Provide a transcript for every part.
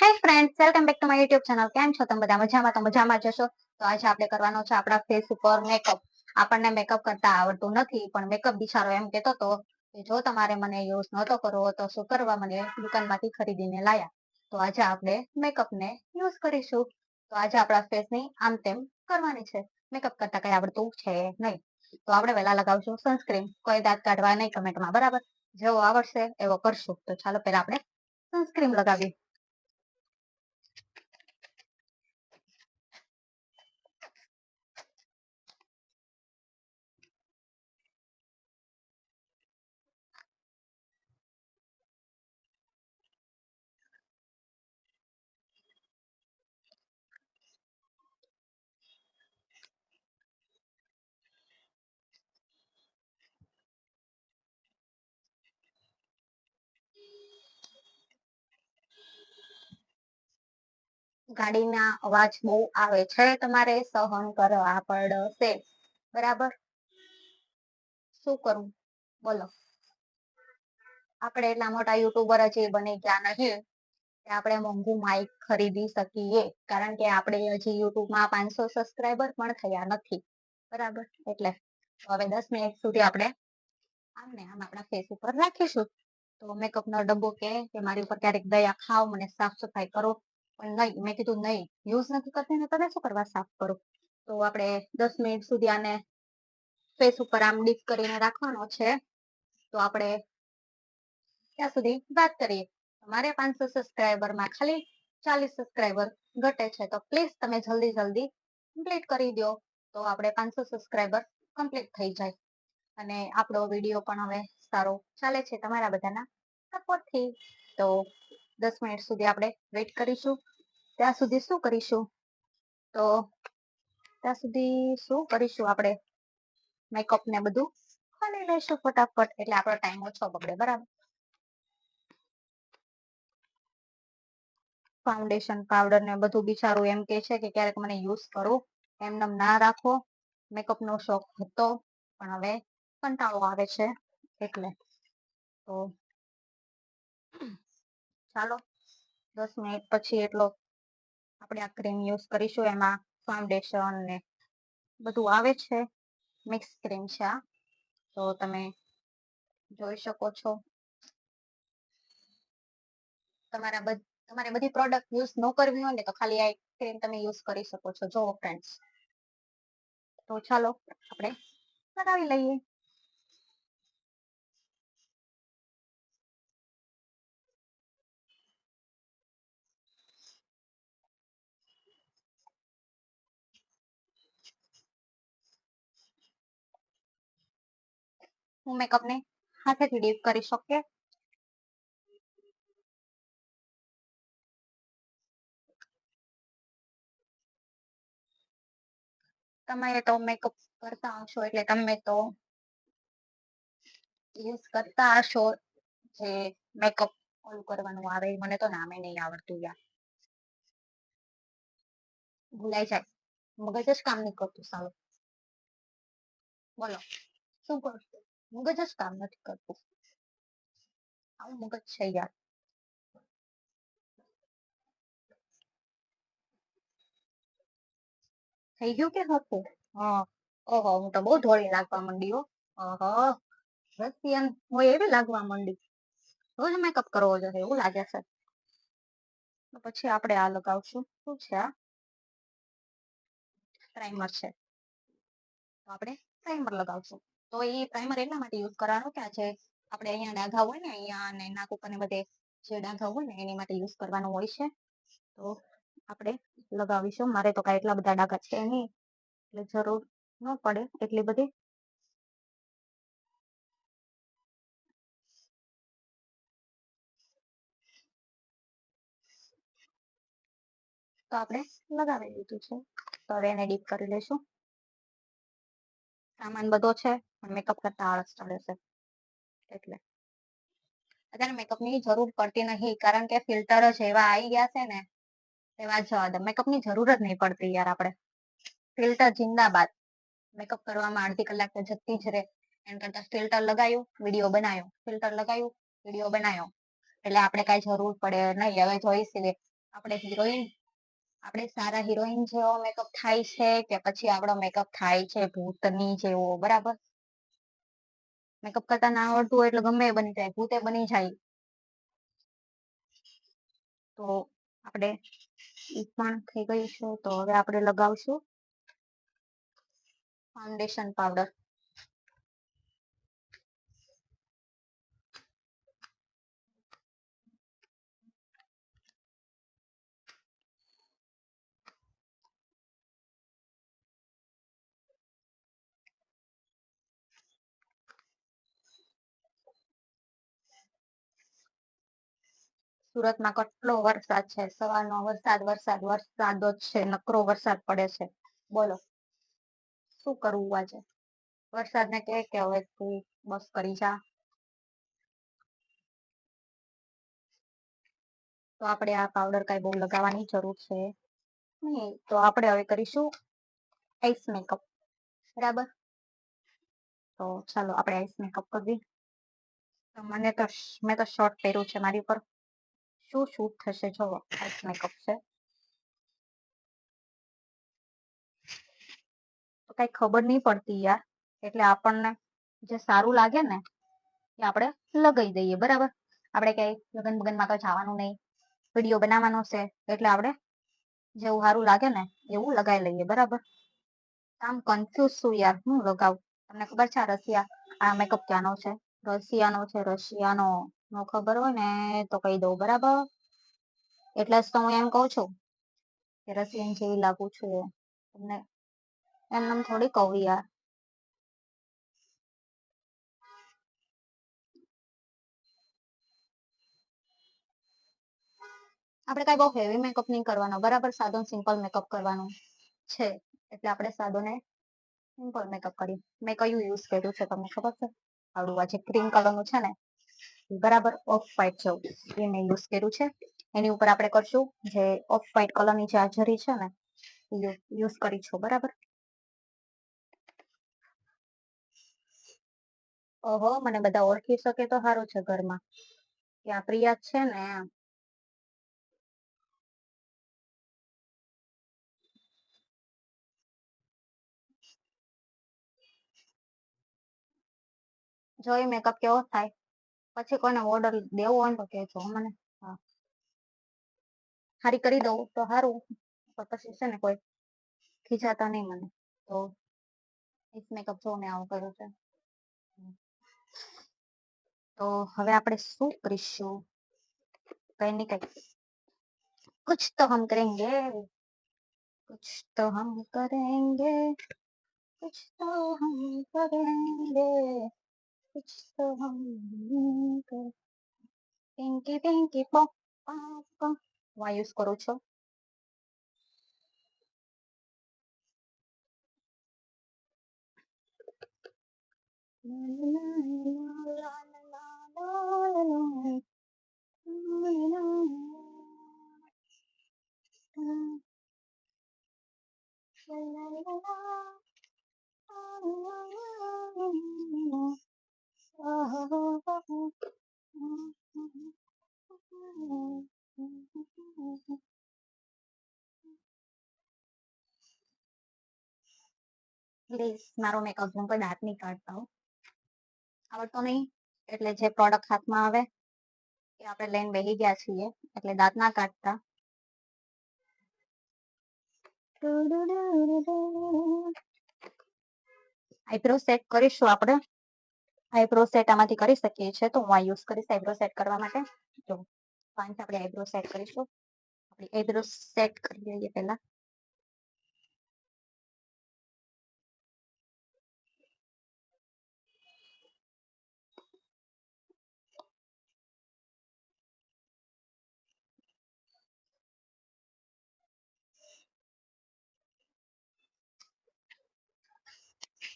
Hi friends, welcome back to my YouTube channel. કેમ છો તમે બધા? મજામાં? તો મજામાં જશો. તો આજે આપણે કરવાનો છે આપણા ફેસ ઉપર મેકઅપ. આપણને મેકઅપ કરતા આવડતું નથી, પણ મેકઅપ બિચારો એમ કહેતો હતો કે જો તમારે મને યુઝ નહોતો કરવો તો શું કરવા, મને દુકાનમાંથી ખરીદીને લાયા. તો આજે આપણે મેકઅપને યુઝ કરીશું. તો આજે આપણા ફેસની આમ તેમ કરવાની છે. મેકઅપ કરતા કઈ આવડતું છે નહીં. તો આપણે પહેલા લગાવશું સનસ્ક્રીન. કોઈ દાંત કાઢવા નહીં કમેન્ટમાં, બરાબર? જેવો આવડશે એવો કરશું. તો ચાલો પહેલા આપણે સનસ્ક્રીન લગાવીએ. ગાડીના અવાજ બહુ આવે છે, તમારે સહન કરવા પડશે, બરાબર? શું કરું બોલો? આપણે એટલા મોટા યુટ્યુબર હજી બની ગયા નથી કે આપણે મોંઘું માઇક ખરીદી શકીએ, કારણ કે આપણે હજી યુટ્યુબમાં 500 સબસ્ક્રાઈબર પણ થયા નથી, બરાબર? એટલે હવે 10 મિનિટ સુધી આપણે આમને આમ આપણા ફેસ ઉપર રાખીશું. તો મેકઅપનો ડબ્બો કે મારી ઉપર ક્યારેક દયા ખાઓ, મને સાફ સફાઈ કરો, પણ નહીં, મેં કીધું નહીં, યુઝ નથી કરતી ને તને શું કરવા સાફ કરું. તો આપણે 10 મિનિટ સુધી આને ફેસ ઉપર આમ ડીપ કરીને રાખવાનો છે. તો આપણે ત્યાં સુધી વાત કરીએ. તમારે 500 સબસ્ક્રાઈબરમાં ખાલી 40 સબસ્ક્રાઈબર ઘટે છે, તો પ્લીઝ તમે જલ્દી જલ્દી કમ્પ્લીટ કરી દો, તો આપણે 500 સબસ્ક્રાઈબર કમ્પ્લીટ થઈ જાય. અને આપણો વિડીયો પણ હવે સારો ચાલે છે તમારા બધાના સપોર્ટથી. તો 10 મિનિટ સુધી આપણે વેઇટ કરીશું. ત્યાં સુધી શું કરીશું? તો ત્યાં સુધી શું કરીશું? આપણે મેકઅપ ને બધું ખોલી લઈશું ફટાફટ, એટલે આપણો ટાઈમ ઓછો બગડે, બરાબર? ફાઉન્ડેશન પાવડર ને બધું બિચારું એમ કે છે કે ક્યારેક મને યુઝ કરું, એમને ના રાખો. મેકઅપ નો શોખ હતો, પણ હવે કંટાળો આવે છે, એટલે. તો ચાલો 10 મિનિટ પછી એટલો આપણે આ ક્રીમ યુઝ કરીશું. એમાં ફાઉન્ડેશન ને બધું આવે છે, મિક્સ ક્રીમ છે આ. તો તમે જોઈ શકો છો. તમારે બધી પ્રોડક્ટ યુઝ ન કરવી હોય ને તો ખાલી આ ક્રીમ તમે યુઝ કરી શકો છો, જો ફ્રેન્ડ્સ. તો ચાલો આપણે લગાવી લઈએ. હું મેકઅપને હાથેથી ડીપ કરી શકીએ. તમે તો મેકઅપ કરતા હશો, એટલે તમે તો યુઝ કરતા હશો. જે મેકઅપ ઓલું કરવાનું આવે, મને તો નામે નહીં આવડતું યાર, ભૂલાઈ જાય, મગજ જ કામ નહીં કરતું સાલું. બોલો શું કરશું? મગજ જ કામ નથી કરતું. આવું મગજ છે યાર. થઈ ગયું કે હતું? હા. ઓહો, હું તો બહુ ધોળી લાગવા માંડી હો. ઓહો, રશિયન હોય એવી લાગવા માંડી. રોજ મેકઅપ કરવો જોઈએ એવું લાગે છે. તો પછી આપણે આ લગાવશું. શું છે આ? પ્રાઇમર છે. તો આપણે પ્રાઇમર લગાવશું. તો એ પ્રાઇમર એટલા માટે યુઝ કરવાનું કે આજે આપણે અહીંયા ડાઘા હોય ને, અહીંયા અને નાક ઉપર ને બધે જે ડાઘા હોય ને એની માટે યુઝ કરવાનું હોય છે. તો આપણે લગાવીશું. મારે તો કાંઈ એટલા બધા ડાઘા છે નહીં, એટલે જરૂર ન પડે એટલી બધી. તો આપણે લગાવી દીધું છે. તો હવે એને ડીપ કરી લઈશું. સામાન બધો છે, પણ મેકઅપ કરતા આળસ ચડે છે, એટલે અત્યારે મેકઅપની જરૂર પડતી નહીં, કારણ કે ફિલ્ટર જ એવા આવી ગયા છે ને, એવા જવા દે. મેકઅપની જરૂર જ નહીં પડતી યાર. આપણે ફિલ્ટર જિંદાબાદ. મેકઅપ કરવામાં અડધી કલાક તો જતી જ રહે. એમ કરતા ફિલ્ટર લગાવ્યું, વિડીયો બનાવ્યો, ફિલ્ટર લગાવ્યું, વિડીયો બનાવ્યો, એટલે આપણે કાંઈ જરૂર પડે નહીં. હવે જોઈશે આપણે હિરોઈન, આપણે સારા હિરોઈન જેવો મેકઅપ થાય છે કે પછી આપણો મેકઅપ થાય છે ભૂતની જેવો? બરાબર. મેકઅપ કરતા ના આવડતું હોય એટલે ગમે એ બની જાય, ભૂતે બની જાય. તો આપણે ઈ પણ થઈ ગયું છે. તો હવે આપણે લગાવશું ફાઉન્ડેશન પાવડર. સુરતમાં કેટલો વરસાદ છે, સવારનો વરસાદ વરસાદ વરસાદ જ છે, નકરો વરસાદ પડે છે. બોલો શું કરવું આજે? વરસાદને કે હવે તું બસ કરી જા. તો આપણે આ પાવડર કઈ બહુ લગાવવાની જરૂર છે નહીં. તો આપણે હવે કરીશું આઈસ મેકઅપ. બરાબર. તો ચાલો આપણે આઈસ મેકઅપ કરીએ. તો મેં તો શોર્ટ પહેર્યું છે, મારી ઉપર શું શૂટ થશે જો આઈસ મેકઅપ છે. તો કઈ ખબર નહીં પડતી યાર, એટલે આપણને જે સારું લાગે ને એ આપણે લગાવી દઈએ. બરાબર. આપણે કઈ લગન બગનમાં તો જવાનું નહીં, વિડીયો બનાવવાનો છે, એટલે આપણે જેવું સારું લાગે ને એવું લગાવી લઈએ. બરાબર. આમ કન્ફ્યુઝ છું યાર, હું લગાવું? તમને ખબર છે આ મેકઅપ ક્યાંનો છે? રશિયાનો છે. રશિયાનો નો ખબર હોય ને તો કહી દઉં. બરાબર. એટલે જ તો હું એમ કઉ છું કે રશિયન જેવી લાગુ છું. તમને એમને થોડી કહું યાર. આપણે કઈ બહુ હેવી મેકઅપ નહીં કરવાનો. બરાબર. સાદો સિમ્પલ મેકઅપ કરવાનું છે, એટલે આપણે સાદો ને સિમ્પલ મેકઅપ કરીએ. મેં કયું યુઝ કર્યું છે તમને ખબર છે? આવડું આ જે ક્રીમ કલરનું છે ને, બરાબર ઓફ વ્હાઈટ જેવું, એ મેં યુઝ કર્યું છે. એની ઉપર આપણે કરશું જે ઓફ વ્હાઈટ કલરની જે આ જરી છે ને એ યુઝ કરીશું. બરાબર. ઓહો, મને બધા ઓળખી શકે તો સારું છે ઘરમાં કે આ પ્રિયા જ છે ને એમ. જોઈ મેકઅપ કેવો થાય, પછી કોઈને ઓર્ડર દેવો હોય તો કહેજો મને. હા, હારી કરી દઉં તો સારું, પછી છે ને કોઈ ખીજાતા નહીં મને. તો મેકઅપ જો મેં આવું કર્યું છે. તો હવે આપણે શું કરીશું? કઈ નહીં, કઈ कुछ तो हम करेंगे, कुछ तो हम करेंगे, कुछ तो हम करेंगे, कुछ तो हम पिंकी पिंकी पो वहाँ यूज करो છો. પ્લીઝ મારો મેકઅપ હું કોઈ દાંત નહીં કાઢતા હો, આવડતો નહીં. એટલે જે પ્રોડક્ટ હાથમાં આવે એ આપણે લઈને બેસી ગયા છીએ, એટલે દાંત ના કાઢતા. આઈબ્રો સેટ કરીશું આપણે. આઈબ્રો સેટ આમાંથી કરી શકીએ છીએ, તો હું આ યુઝ કરીશ આઈબ્રો સેટ કરવા માટે. જો આપણે આઈબ્રો સેટ કરીશું. આપણી આઈબ્રો સેટ કરી લઈએ પહેલા.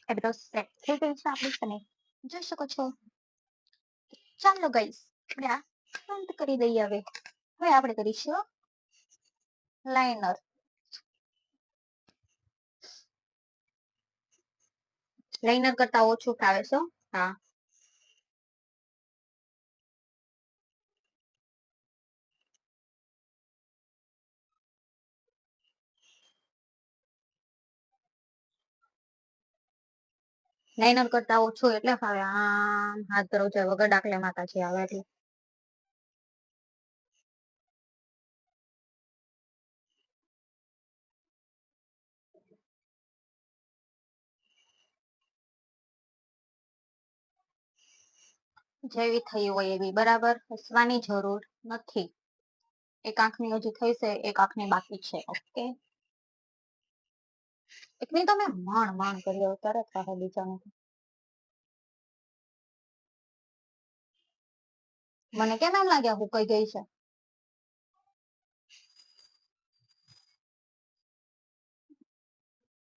આઈબ્રો સેટ થઈ ગઈ છે આપણી, તમે જોઈ શકો છો. ચાલો ગાઈસ, આપણે આ બંધ કરી દઈએ. હવે આપણે કરીશું લાઇનર. લાઇનર કરતા ઓછું ફાવે છે. હા, લાઇનર કરતા ઓછું એટલે ફાવે, આમ હાથ ધરો છે વગર દાખલે માતાજી આવે એટલે. જેવી થઈ હોય એવી, બરાબર, હસવાની જરૂર નથી. એક આંખની હજુ થઈ છે, એક આંખની બાકી છે. ઓકે, એકની તો મેં માંડ કર્યો, તરત પાસે બીજાનું. મને કેમ એમ લાગ્યા હું કઈ ગઈ છે.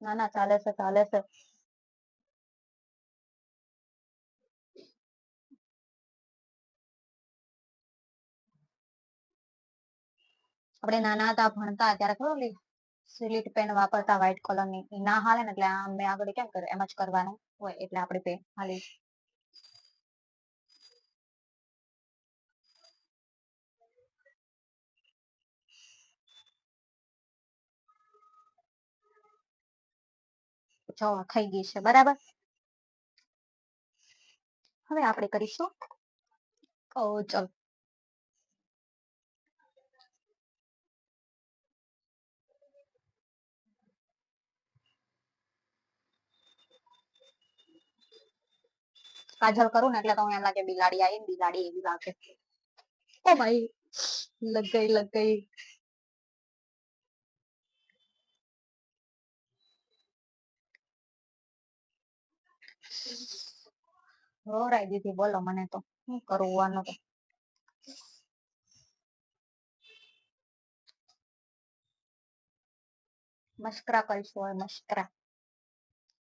ના ના, ચાલે છે ચાલે છે. આપણે નાના હતા ભણતા ત્યારે ખબર ઓલી સ્લીટ પેન વાપરતા વ્હાઈટ કલર ની, ઈ ના હાલે ને એટલે આમ મેં આગળ કેમ કરે, એમ જ કરવાનું હોય એટલે આપડી પેન હાલી. જો થઈ ગઈ છે, બરાબર. હવે આપણે કરીશું, ઓ ચલ, કાજલ કરું ને એટલે તો એમ લાગે બિલાડી આવી ને બિલાડી એવી લાગે. ઓ ભાઈ, લગ ગઈ લગ ગઈ. રોરાઈ દીધી, બોલો મને તો શું કરવું આનું તો. મસ્કરા કરીશું હવે, મસ્કરા.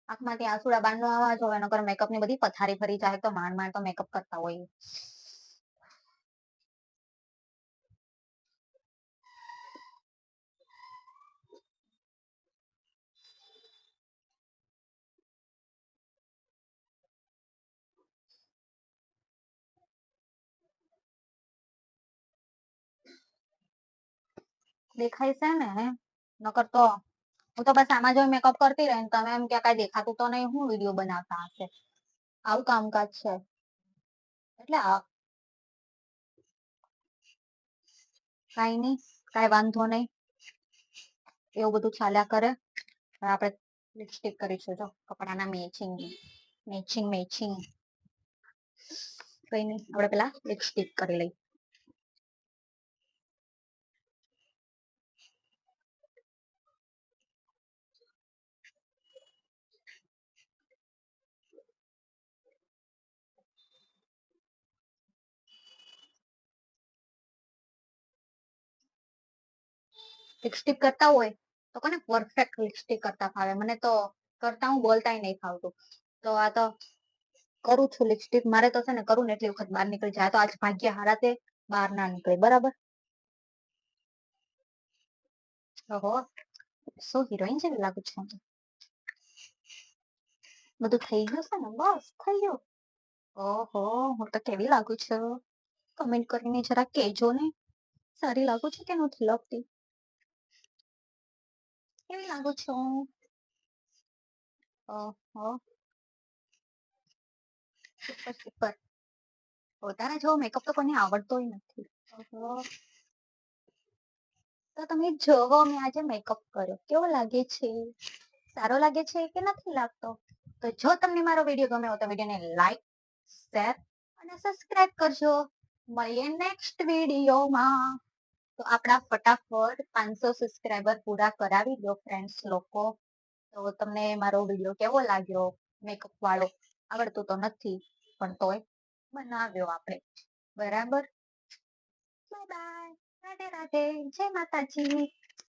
આંખમાંથી આંસુડા બાર નો આવવા જોવે, નકર મેકઅપ ની બધી પથારી ફરી જાય તો માંડ માંડ તો મેકઅપ કરતા હોય. દેખાય છે ને હે, નકર તો હું તો બસ આમાં જો મેકઅપ કરતી રહી, તમે એમ કે કઈ દેખાતું તો નહીં, હું વિડીયો બનાવતા હશે. આવું કામકાજ છે એટલે કઈ નઈ, કઈ વાંધો નઈ, એવું બધું ચાલ્યા કરે. આપણે લિપસ્ટિક કરીશું, જો કપડાના મેચિંગ મેચિંગ મેચિંગ. કઈ નઈ, આપણે પેલા લિપસ્ટિક કરી લઈ. લિપસ્ટિક કરતા હોય તો કોને પરફેક્ટ લિપસ્ટિક કરતા ફાવે, મને તો કરતા હું બોલતાય નહીં ફાવતું. તો આ તો કરું છું લિપસ્ટિક, મારે તો છે ને કરું ને એટલી વખત બહાર નીકળી જાય. તો આજ ભાગ્ય હારા તે બહાર ના નીકળે, બરાબર. ઓહો, શું હિરોઈન જેવી લાગુ છું. બધું થઈ ગયું છે ને, બસ થઈ ગયું. ઓહો, હું તો કેવી લાગુ છું, કમેન્ટ કરીને જરા કહેજો ને. સારી લાગુ છું કે નથી લાગતી, કેવી લાગુ છું. ઓહો, સુપર સુપર. પોતાને જો મેકઅપ તો કોઈને આવડતોય નથી. ઓહો, તો તમે જોવો મેં આજે મેકઅપ કર્યો, કેવો લાગે છે, સારો લાગે છે કે નથી લાગતો. તો જો તમને મારો વિડીયો ગમ્યો તો વિડીયોને લાઈક, શેર અને સબસ્ક્રાઇબ કરજો. મળીએ નેક્સ્ટ વિડીયોમાં. તો આપણા ફટાફટ 500 સબસ્ક્રાઈબર પૂરા કરાવી દો ફ્રેન્ડ્સ લોકો. તો તમને મારો વિડીયો કેવો લાગ્યો, મેકઅપ વાળો, આવડતું તો નથી પણ તોય બનાવ્યો આપણે, બરાબર. બાય બાય, રાધે રાધે, જય માતાજી.